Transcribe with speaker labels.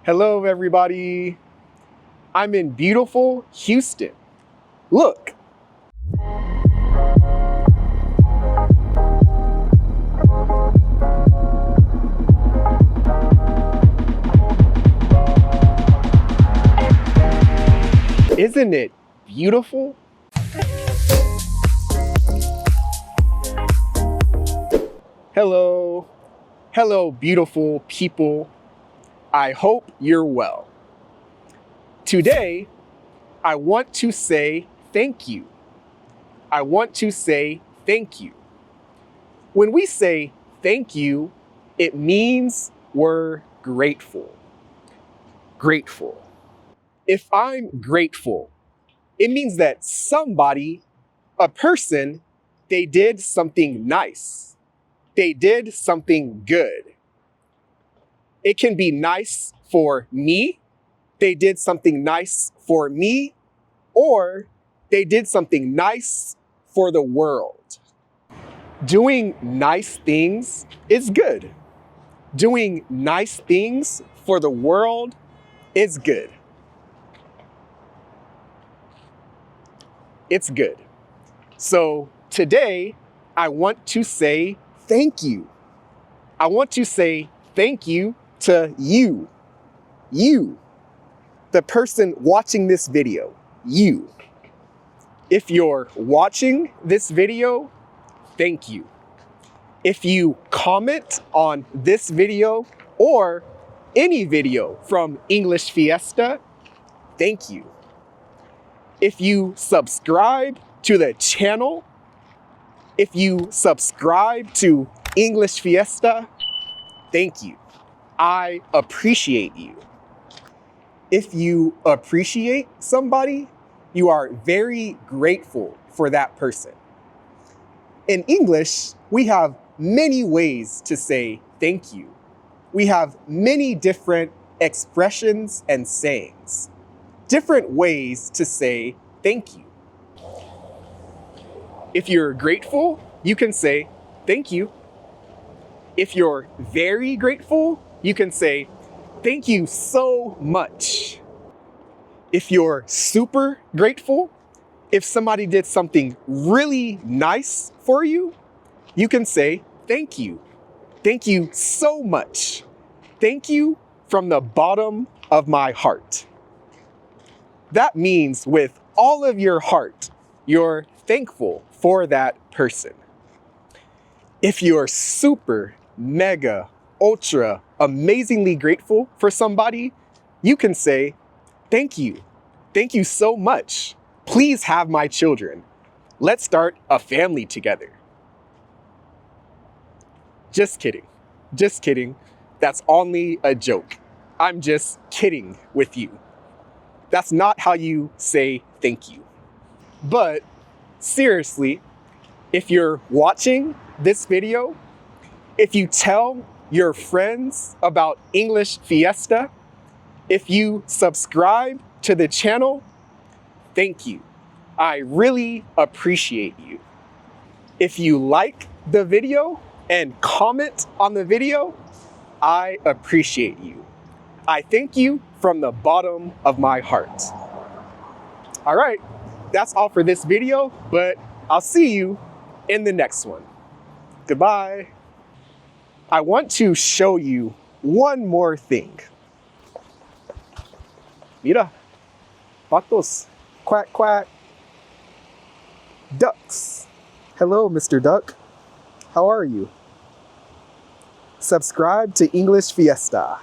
Speaker 1: Hello, everybody. I'm in beautiful Houston. Look. Isn't it beautiful? Hello. Hello, beautiful people. I hope you're well. Today, I want to say thank you. I want to say thank you. When we say thank you, it means we're grateful. Grateful. If I'm grateful, it means that somebody, a person, they did something nice. They did something good. It can be nice for me. They did something nice for me, or they did something nice for the world. Doing nice things is good. Doing nice things for the world is good. It's good. So today, I want to say thank you. I want to say thank you to you. You. The person watching this video. You. If you're watching this video, thank you. If you comment on this video or any video from English Fiesta, thank you. If you subscribe to the channel, if you subscribe to English Fiesta, thank you. I appreciate you. If you appreciate somebody, you are very grateful for that person. In English, we have many ways to say thank you. We have many different expressions and sayings. Different ways to say thank you. If you're grateful, you can say thank you. If you're very grateful, you can say thank you so much. If you're super grateful, if somebody did something really nice for you, you can say thank you. Thank you so much. Thank you from the bottom of my heart. That means with all of your heart, you're thankful for that person. If you're super, mega, ultra, amazingly grateful for somebody, you can say, thank you. Thank you so much. Please have my children. Let's start a family together. Just kidding. Just kidding. That's only a joke. I'm just kidding with you. That's not how you say thank you. But seriously, if you're watching this video, if you tell your friends about English Fiesta, if you subscribe to the channel, thank you. I really appreciate you. If you like the video and comment on the video, I appreciate you. I thank you from the bottom of my heart. All right, that's all for this video, but I'll see you in the next one. Goodbye. I want to show you one more thing. Mira, patos, quack, quack. Ducks. Hello, Mr. Duck. How are you? Subscribe to English Fiesta.